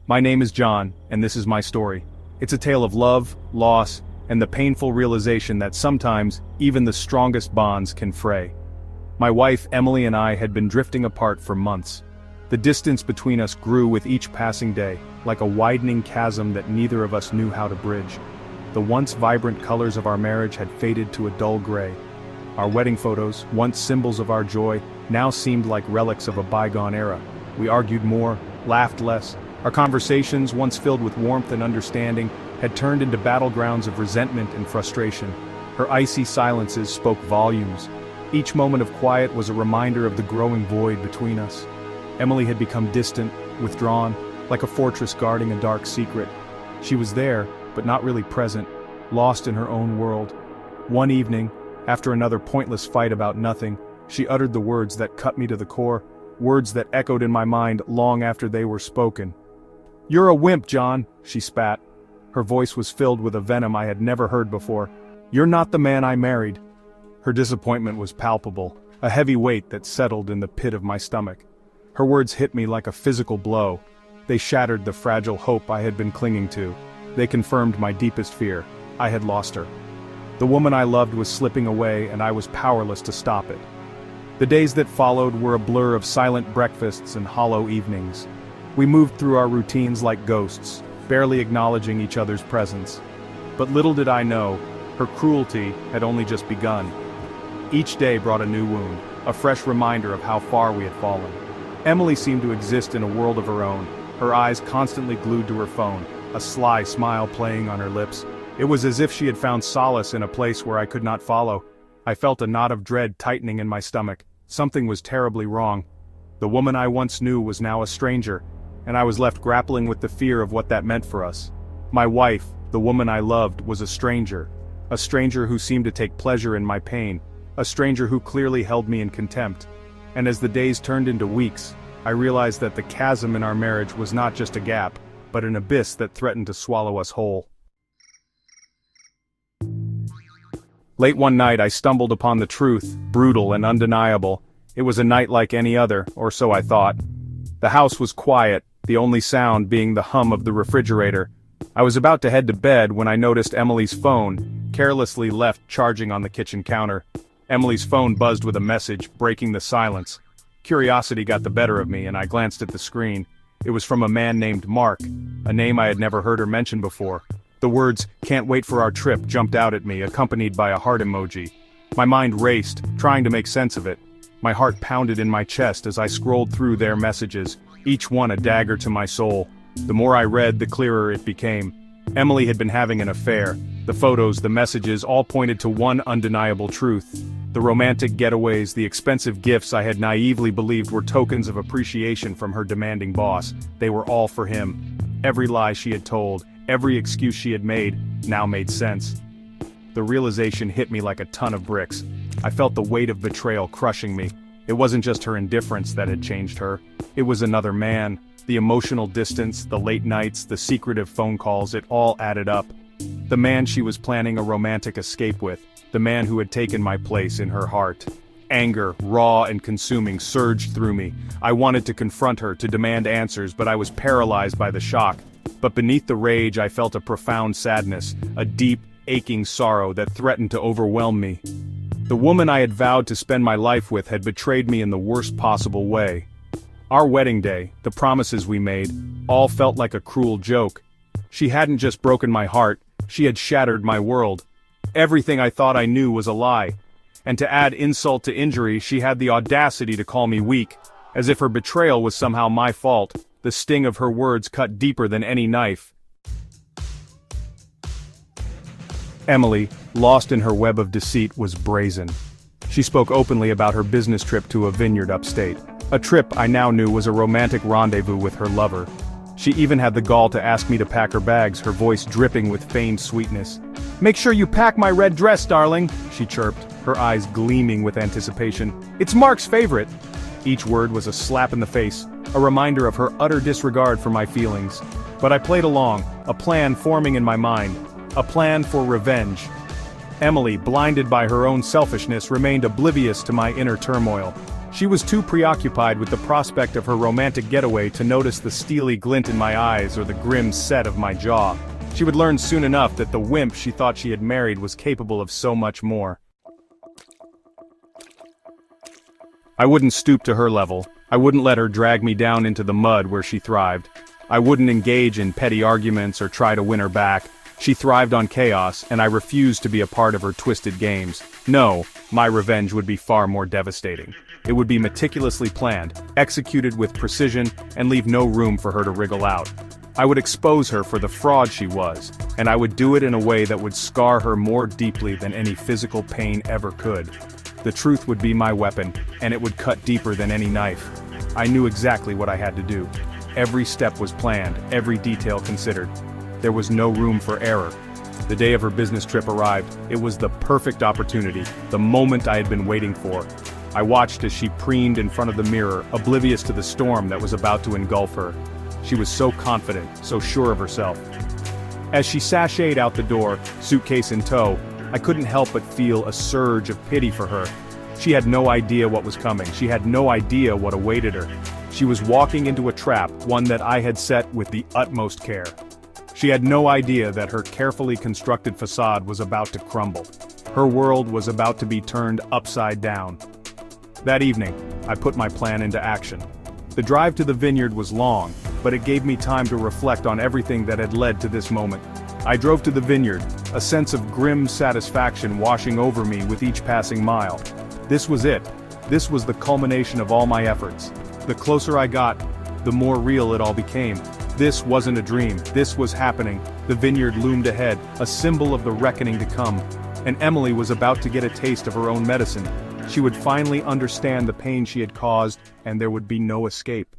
My name is John, and this is my story. It's a tale of love, loss, and the painful realization that sometimes, even the strongest bonds can fray. My wife, Emily, and I had been drifting apart for months. The distance between us grew with each passing day, like a widening chasm that neither of us knew how to bridge. The once vibrant colors of our marriage had faded to a dull gray. Our wedding photos, once symbols of our joy, now seemed like relics of a bygone era. We argued more, laughed less. Our conversations, once filled with warmth and understanding, had turned into battlegrounds of resentment and frustration. Her icy silences spoke volumes. Each moment of quiet was a reminder of the growing void between us. Emily had become distant, withdrawn, like a fortress guarding a dark secret. She was there, but not really present, lost in her own world. One evening, after another pointless fight about nothing, she uttered the words that cut me to the core, words that echoed in my mind long after they were spoken. "You're a wimp, John," she spat. Her voice was filled with a venom I had never heard before. "You're not the man I married." Her disappointment was palpable, a heavy weight that settled in the pit of my stomach. Her words hit me like a physical blow. They shattered the fragile hope I had been clinging to. They confirmed my deepest fear. I had lost her. The woman I loved was slipping away, and I was powerless to stop it. The days that followed were a blur of silent breakfasts and hollow evenings. We moved through our routines like ghosts, barely acknowledging each other's presence. But little did I know, her cruelty had only just begun. Each day brought a new wound, a fresh reminder of how far we had fallen. Emily seemed to exist in a world of her own, her eyes constantly glued to her phone, a sly smile playing on her lips. It was as if she had found solace in a place where I could not follow. I felt a knot of dread tightening in my stomach. Something was terribly wrong. The woman I once knew was now a stranger, and I was left grappling with the fear of what that meant for us. My wife, the woman I loved, was a stranger who seemed to take pleasure in my pain, a stranger who clearly held me in contempt. And as the days turned into weeks, I realized that the chasm in our marriage was not just a gap, but an abyss that threatened to swallow us whole. Late one night I stumbled upon the truth, brutal and undeniable. It was a night like any other, or so I thought. The house was quiet, the only sound being the hum of the refrigerator. I was about to head to bed when I noticed Emily's phone, carelessly left charging on the kitchen counter. Emily's phone buzzed with a message, breaking the silence. Curiosity got the better of me, and I glanced at the screen. It was from a man named Mark, a name I had never heard her mention before. The words, "Can't wait for our trip," jumped out at me, accompanied by a heart emoji. My mind raced, trying to make sense of it. My heart pounded in my chest as I scrolled through their messages, each one a dagger to my soul. The more I read, the clearer it became. Emily had been having an affair. The photos, the messages, all pointed to one undeniable truth. The romantic getaways, the expensive gifts I had naively believed were tokens of appreciation from her demanding boss, they were all for him. Every lie she had told, every excuse she had made, now made sense. The realization hit me like a ton of bricks. I felt the weight of betrayal crushing me. It wasn't just her indifference that had changed her. It was another man. The emotional distance, the late nights, the secretive phone calls, it all added up. The man she was planning a romantic escape with. The man who had taken my place in her heart. Anger, raw and consuming, surged through me. I wanted to confront her, to demand answers, but I was paralyzed by the shock. But beneath the rage I felt a profound sadness, a deep, aching sorrow that threatened to overwhelm me. The woman I had vowed to spend my life with had betrayed me in the worst possible way. Our wedding day, the promises we made, all felt like a cruel joke. She hadn't just broken my heart, she had shattered my world. Everything I thought I knew was a lie. And to add insult to injury, she had the audacity to call me weak, as if her betrayal was somehow my fault. The sting of her words cut deeper than any knife. Emily, lost in her web of deceit, was brazen. She spoke openly about her business trip to a vineyard upstate. A trip I now knew was a romantic rendezvous with her lover. She even had the gall to ask me to pack her bags, her voice dripping with feigned sweetness. "Make sure you pack my red dress, darling," she chirped, her eyes gleaming with anticipation. "It's Mark's favorite." Each word was a slap in the face, a reminder of her utter disregard for my feelings. But I played along, a plan forming in my mind. A plan for revenge. Emily, blinded by her own selfishness, remained oblivious to my inner turmoil. She was too preoccupied with the prospect of her romantic getaway to notice the steely glint in my eyes or the grim set of my jaw. She would learn soon enough that the wimp she thought she had married was capable of so much more. I wouldn't stoop to her level. I wouldn't let her drag me down into the mud where she thrived. I wouldn't engage in petty arguments or try to win her back. She thrived on chaos, and I refused to be a part of her twisted games. No, my revenge would be far more devastating. It would be meticulously planned, executed with precision, and leave no room for her to wriggle out. I would expose her for the fraud she was, and I would do it in a way that would scar her more deeply than any physical pain ever could. The truth would be my weapon, and it would cut deeper than any knife. I knew exactly what I had to do. Every step was planned, every detail considered. There was no room for error. The day of her business trip arrived. It was the perfect opportunity, the moment I had been waiting for. I watched as she preened in front of the mirror, oblivious to the storm that was about to engulf her. She was so confident, so sure of herself. As she sashayed out the door, suitcase in tow, I couldn't help but feel a surge of pity for her. She had no idea what was coming. She had no idea what awaited her. She was walking into a trap, one that I had set with the utmost care. She had no idea that her carefully constructed facade was about to crumble. Her world was about to be turned upside down. That evening, I put my plan into action. The drive to the vineyard was long, but it gave me time to reflect on everything that had led to this moment. I drove to the vineyard, a sense of grim satisfaction washing over me with each passing mile. This was it. This was the culmination of all my efforts. The closer I got, the more real it all became. This wasn't a dream. This was happening. The vineyard loomed ahead, a symbol of the reckoning to come. And Emily was about to get a taste of her own medicine. She would finally understand the pain she had caused, and there would be no escape.